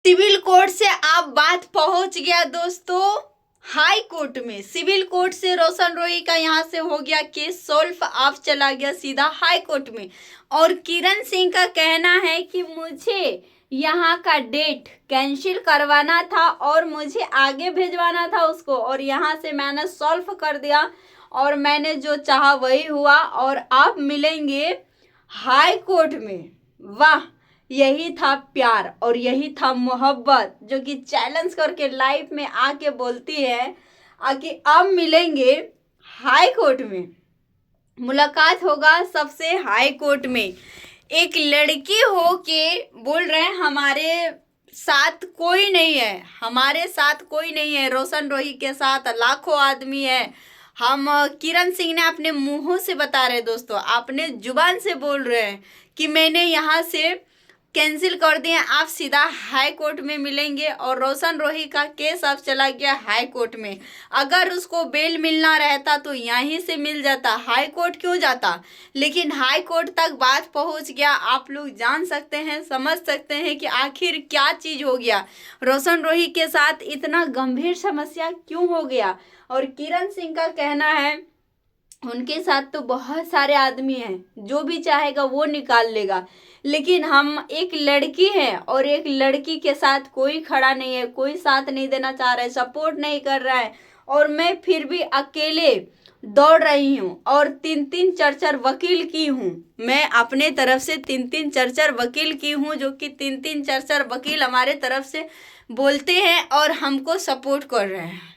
Civil court से अब बात पहुंच गया दोस्तों हाई कोर्ट में। सिविल कोर्ट से रोशन रोही का यहां से हो गया केस सॉल्व, अब चला गया सीधा हाई कोर्ट में। और किरण सिंह का कहना है कि मुझे यहाँ का डेट कैंसिल करवाना था और मुझे आगे भेजवाना था उसको, और यहाँ से मैंने सॉल्व कर दिया और मैंने जो चाहा वही हुआ और आप मिलेंगे हाई कोर्ट में। वाह, यही था प्यार और यही था मोहब्बत जो कि चैलेंज करके लाइफ में आके बोलती है आके अब मिलेंगे हाई कोर्ट में। मुलाकात होगा सबसे हाई कोर्ट में। एक लड़की हो के बोल रहे हैं हमारे साथ कोई नहीं है, हमारे साथ कोई नहीं है, रोशन रोही के साथ लाखों आदमी है। हम किरण सिंह ने अपने मुंहों से बता रहे दोस्तों, अपने जुबान से बोल रहे हैं कि मैंने यहाँ से कैंसिल कर दिए, आप सीधा हाई कोर्ट में मिलेंगे। और रोशन रोही का केस अब चला गया हाई कोर्ट में। अगर उसको बेल मिलना रहता तो यहीं से मिल जाता, हाई कोर्ट क्यों जाता। लेकिन हाई कोर्ट तक बात पहुंच गया। आप लोग जान सकते हैं, समझ सकते हैं कि आखिर क्या चीज़ हो गया, रोशन रोही के साथ इतना गंभीर समस्या क्यों हो गया। और किरण सिंह का कहना है उनके साथ तो बहुत सारे आदमी हैं, जो भी चाहेगा वो निकाल लेगा, लेकिन हम एक लड़की हैं और एक लड़की के साथ कोई खड़ा नहीं है, कोई साथ नहीं देना चाह रहा है, सपोर्ट नहीं कर रहा है। और मैं फिर भी अकेले दौड़ रही हूँ और 3-3 चर्चर वकील की हूँ। मैं अपने तरफ से 3-3 चर्चर वकील की हूँ, जो कि 3-3 चर्चर वकील हमारे तरफ से बोलते हैं और हमको सपोर्ट कर रहे हैं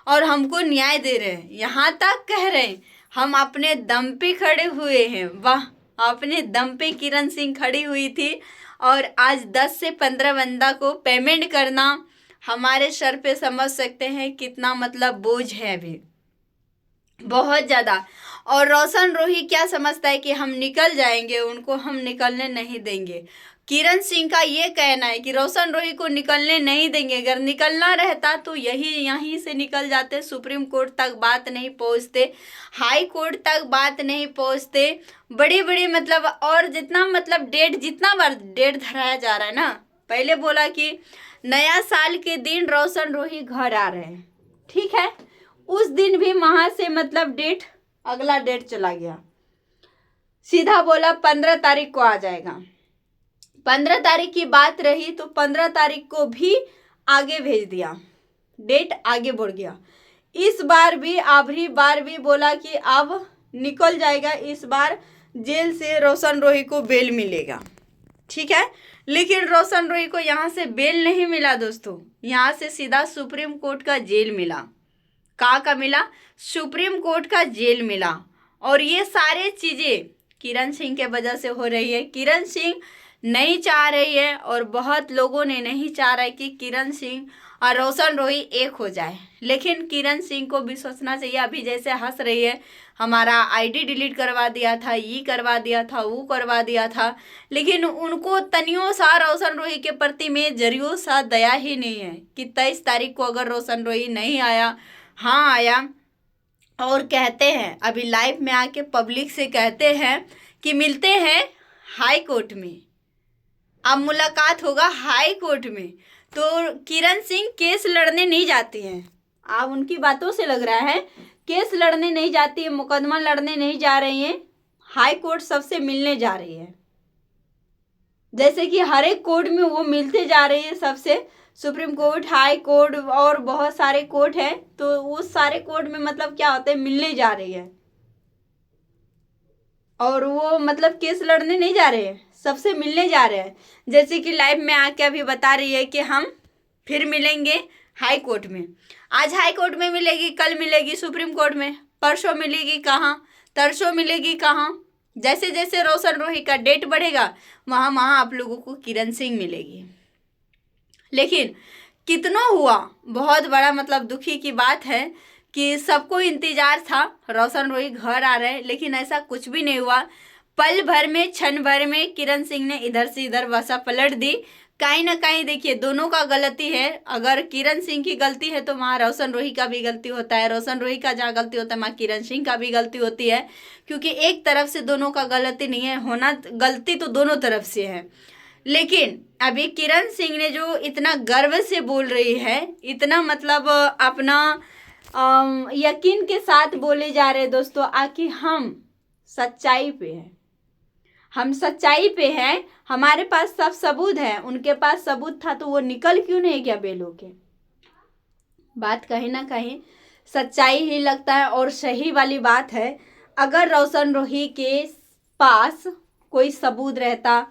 और हमको न्याय दे रहे हैं। यहाँ तक कह रहे हैं हम अपने दम पे खड़े हुए हैं। वाह, अपने दम पे किरण सिंह खड़ी हुई थी। और आज 10 से 15 बंदा को पेमेंट करना हमारे सर पे समझ सकते हैं कितना मतलब बोझ है अभी, बहुत ज़्यादा। और रोशन रोही क्या समझता है कि हम निकल जाएंगे, उनको हम निकलने नहीं देंगे। किरण सिंह का ये कहना है कि रोशन रोही को निकलने नहीं देंगे, अगर निकलना रहता तो यहीं से निकल जाते, सुप्रीम कोर्ट तक बात नहीं पहुंचते, हाई कोर्ट तक बात नहीं पहुंचते। बड़ी बड़ी मतलब और जितना मतलब जितना बार डेट धराया जा रहा है ना, पहले बोला कि नया साल के दिन रोशन रोही घर आ रहे हैं, ठीक है, उस दिन भी वहाँ से मतलब अगला डेट चला गया, सीधा बोला 15 तारीख को आ जाएगा। 15 तारीख की बात रही तो 15 तारीख को भी आगे भेज दिया, डेट आगे बढ़ गया। इस बार भी आखिरी बार भी बोला कि अब निकल जाएगा, इस बार जेल से रोशन रोही को बेल मिलेगा, ठीक है। लेकिन रोशन रोही को यहाँ से बेल नहीं मिला दोस्तों, यहाँ से सीधा सुप्रीम कोर्ट का जेल मिला। कहाँ का मिला? सुप्रीम कोर्ट का जेल मिला। और ये सारे चीज़ें किरण सिंह के वजह से हो रही है। किरण सिंह नहीं चाह रही है और बहुत लोगों ने नहीं चाह रहा है कि किरण सिंह और रोशन रोही एक हो जाए। लेकिन किरण सिंह को भी सोचना चाहिए, अभी जैसे हंस रही है, हमारा आईडी डिलीट करवा दिया था, ये करवा दिया था, वो करवा दिया था, लेकिन उनको तनियों सा रोशन रोही के प्रति में जरियों सा दया ही नहीं है कि 23 तारीख को अगर रोशन रोही नहीं आया, हाँ आया, और कहते हैं अभी लाइव में आके पब्लिक से कहते हैं कि मिलते हैं हाई कोर्ट में, अब मुलाकात होगा हाई कोर्ट में, तो किरण सिंह केस लड़ने नहीं जाती हैं। आप उनकी बातों से लग रहा है केस लड़ने नहीं जाती है, मुकदमा लड़ने नहीं जा रही हैं, हाई कोर्ट सबसे मिलने जा रही है। जैसे कि हर एक कोर्ट में वो मिलते जा रही है सबसे, सुप्रीम कोर्ट, हाई कोर्ट और बहुत सारे कोर्ट हैं, तो उस सारे कोर्ट में मतलब क्या होता है, मिलने जा रही है। और वो मतलब केस लड़ने नहीं जा रहे हैं, सबसे मिलने जा रहे हैं। जैसे कि लाइव में आके अभी बता रही है कि हम फिर मिलेंगे हाई कोर्ट में। आज हाई कोर्ट में मिलेगी, कल मिलेगी सुप्रीम कोर्ट में, परसों मिलेगी कहाँ, तरसों मिलेगी कहाँ। जैसे जैसे रोशन रोही का डेट बढ़ेगा वहाँ आप लोगों को किरण सिंह मिलेगी। लेकिन कितना हुआ, बहुत बड़ा मतलब दुखी की बात है कि सबको इंतजार था रोशन रोही घर आ रहे हैं, लेकिन ऐसा कुछ भी नहीं हुआ। पल भर में, क्षण भर में किरण सिंह ने इधर से इधर वसा पलट दी। कहीं ना कहीं देखिए दोनों का गलती है, अगर किरण सिंह की गलती है तो वहाँ रोशन रोही का भी गलती होता है, रोशन रोही का जहाँ गलती होता है वहाँ किरण सिंह का भी गलती होती है, क्योंकि एक तरफ से दोनों का गलती नहीं है, होना गलती तो दोनों तरफ से है। लेकिन अभी किरण सिंह ने जो इतना गर्व से बोल रही है, इतना मतलब अपना यकीन के साथ बोले जा रहे हैं दोस्तों, आखिर हम सच्चाई पे हैं, हम सच्चाई पे हैं, हमारे पास सब सबूत है। उनके पास सबूत था तो वो निकल क्यों नहीं गया बेल होके। बात कहीं ना कहीं सच्चाई ही लगता है और सही वाली बात है। अगर रोशन रोही के पास कोई सबूत रहता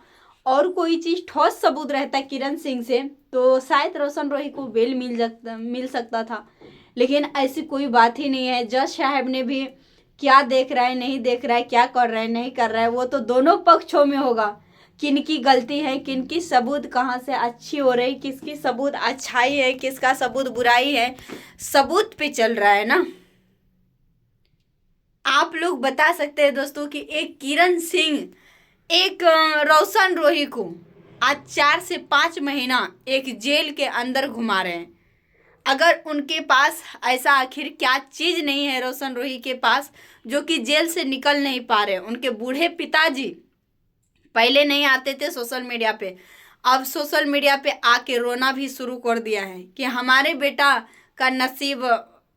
और कोई चीज़ ठोस सबूत रहता किरण सिंह से, तो शायद रोशन रोही को बेल मिल सकता था। लेकिन ऐसी कोई बात ही नहीं है। जज साहब ने भी क्या देख रहा है, नहीं देख रहा है, क्या कर रहा है, नहीं कर रहा है, वो तो दोनों पक्षों में होगा। किनकी गलती है, किनकी सबूत कहाँ से अच्छी हो रही, किसकी सबूत अच्छाई है, किसका सबूत बुराई है, सबूत पे चल रहा है ना। आप लोग बता सकते हैं दोस्तों कि एक किरण सिंह एक रोशन रोही को आज 4 से 5 महीना एक जेल के अंदर घुमा रहे हैं। अगर उनके पास ऐसा आखिर क्या चीज़ नहीं है रोशन रोही के पास जो कि जेल से निकल नहीं पा रहे। उनके बूढ़े पिताजी पहले नहीं आते थे सोशल मीडिया पे, अब सोशल मीडिया पे आके रोना भी शुरू कर दिया है कि हमारे बेटा का नसीब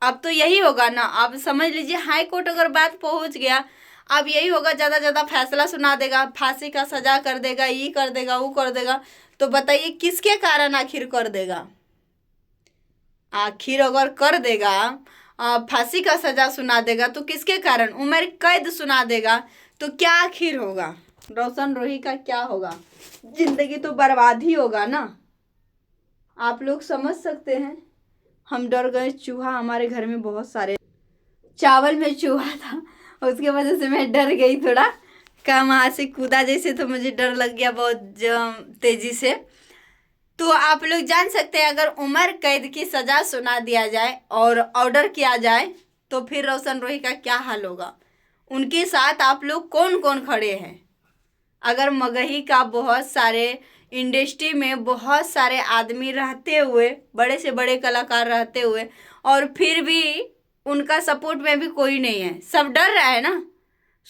अब तो यही होगा ना। अब समझ लीजिए हाई कोर्ट अगर बात पहुंच गया, अब यही होगा, ज़्यादा ज़्यादा फैसला सुना देगा, फांसी का सजा कर देगा, ये कर देगा, वो कर देगा। तो बताइए किसके कारण आखिर कर देगा। आखिर अगर कर देगा, फांसी का सजा सुना देगा तो किसके कारण, उम्र कैद सुना देगा तो क्या आखिर होगा, रोशन रोही का क्या होगा, जिंदगी तो बर्बाद ही होगा ना। आप लोग समझ सकते हैं। हम डर गए, चूहा हमारे घर में बहुत सारे, चावल में चूहा था, उसके वजह से मैं डर गई थोड़ा, का वहाँ से कूदा जैसे, तो मुझे डर लग गया बहुत तेजी से। तो आप लोग जान सकते हैं अगर उम्र कैद की सज़ा सुना दिया जाए और ऑर्डर किया जाए तो फिर रोशन रोही का क्या हाल होगा। उनके साथ आप लोग कौन कौन खड़े हैं। अगर मगही का बहुत सारे इंडस्ट्री में बहुत सारे आदमी रहते हुए, बड़े से बड़े कलाकार रहते हुए, और फिर भी उनका सपोर्ट में भी कोई नहीं है, सब डर रहा है ना,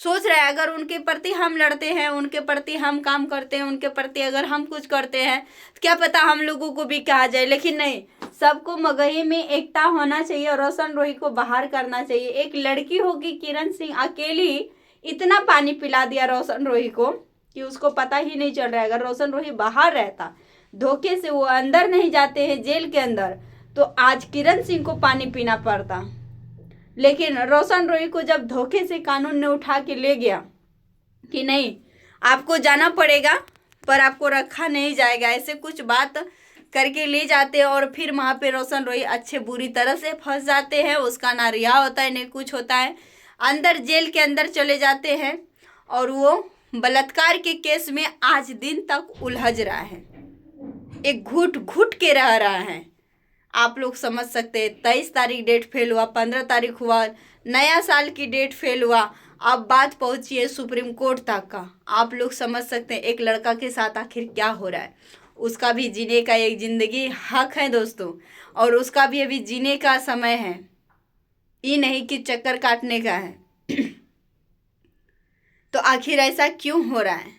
सोच रहा है अगर उनके प्रति हम लड़ते हैं, उनके प्रति हम काम करते हैं, उनके प्रति अगर हम कुछ करते हैं तो क्या पता हम लोगों को भी कहा जाए। लेकिन नहीं, सबको मगही में एकता होना चाहिए और रोशन रोही को बाहर करना चाहिए। एक लड़की होगी किरण सिंह अकेली इतना पानी पिला दिया रोशन रोही को कि उसको पता ही नहीं चल रहा है। अगर रोशन रोही बाहर रहता, धोखे से वो अंदर नहीं जाते हैं जेल के अंदर, तो आज किरण सिंह को पानी पीना पड़ता। लेकिन रोशन रोही को जब धोखे से कानून ने उठा के ले गया कि नहीं आपको जाना पड़ेगा पर आपको रखा नहीं जाएगा, ऐसे कुछ बात करके ले जाते हैं और फिर वहाँ पे रोशन रोही अच्छे बुरी तरह से फंस जाते हैं। उसका ना रिहा होता है, नहीं कुछ होता है, अंदर जेल के अंदर चले जाते हैं और वो बलात्कार के केस में आज दिन तक उलझ रहा है, एक घुट घुट के रह रहा है। आप लोग समझ सकते हैं 23 तारीख डेट फेल हुआ, 15 तारीख हुआ, नया साल की डेट फेल हुआ, अब बात पहुंची है सुप्रीम कोर्ट तक का। आप लोग समझ सकते हैं एक लड़का के साथ आखिर क्या हो रहा है। उसका भी जीने का एक ज़िंदगी हक है दोस्तों, और उसका भी अभी जीने का समय है, ये नहीं कि चक्कर काटने का है। तो आखिर ऐसा क्यों हो रहा है।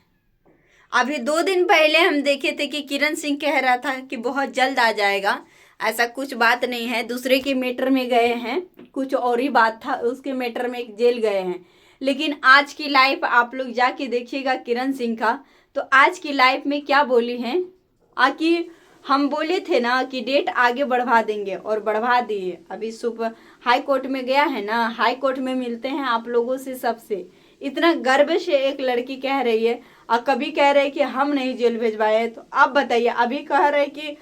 अभी 2 दिन पहले हम देखे थे कि किरण सिंह कह रहा था कि बहुत जल्द आ जाएगा, ऐसा कुछ बात नहीं है। दूसरे के मैटर में गए हैं, कुछ और ही बात था, उसके मैटर में जेल गए हैं। लेकिन आज की लाइफ आप लोग जाके देखिएगा किरण सिंह का, तो आज की लाइफ में क्या बोली हैं। आकि हम बोले थे ना कि डेट आगे बढ़वा देंगे और बढ़वा दिए। अभी सुप्रीम हाई कोर्ट में गया है ना, हाई कोर्ट में मिलते हैं आप लोगों से सबसे। इतना गर्व से एक लड़की कह रही है, और कभी कह रहे कि हम नहीं जेल भेजवाए, तो आप बताइए। अभी कह रहे कि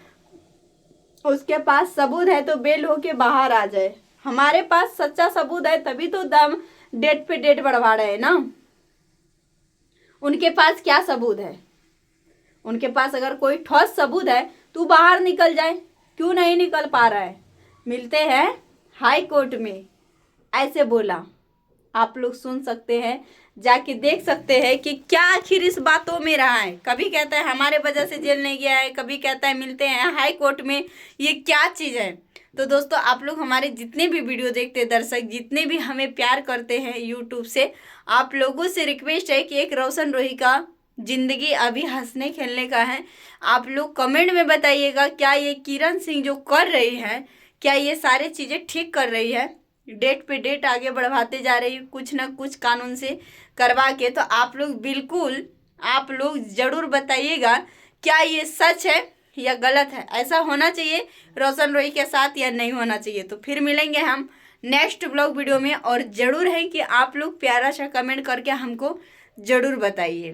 उसके पास सबूत है तो बेल होके बाहर आ जाए। हमारे पास सच्चा सबूत है तभी तो दम डेट पे डेट बढ़वा रहे हैं ना। उनके पास क्या सबूत है। उनके पास अगर कोई ठोस सबूत है तो बाहर निकल जाए, क्यों नहीं निकल पा रहा है। मिलते हैं हाई कोर्ट में, ऐसे बोला। आप लोग सुन सकते हैं, जाके देख सकते हैं कि क्या आखिर इस बातों में रहा है। कभी कहता है हमारे वजह से जेल नहीं गया है, कभी कहता है मिलते हैं हाई कोर्ट में, ये क्या चीज़ है। तो दोस्तों आप लोग हमारे जितने भी वीडियो देखते हैं, दर्शक जितने भी हमें प्यार करते हैं यूट्यूब से, आप लोगों से रिक्वेस्ट है कि एक रोशन रोही का जिंदगी अभी हंसने खेलने का है। आप लोग कमेंट में बताइएगा, क्या ये किरण सिंह जो कर रही है, क्या ये सारे चीज़ें ठीक कर रही है? डेट पे डेट आगे बढ़वाते जा रही है कुछ ना कुछ कानून से करवा के। तो आप लोग ज़रूर बताइएगा, क्या ये सच है या गलत है? ऐसा होना चाहिए रोशन रोई के साथ या नहीं होना चाहिए? तो फिर मिलेंगे हम नेक्स्ट ब्लॉग वीडियो में। और ज़रूर है कि आप लोग प्यारा सा कमेंट करके हमको ज़रूर बताइए।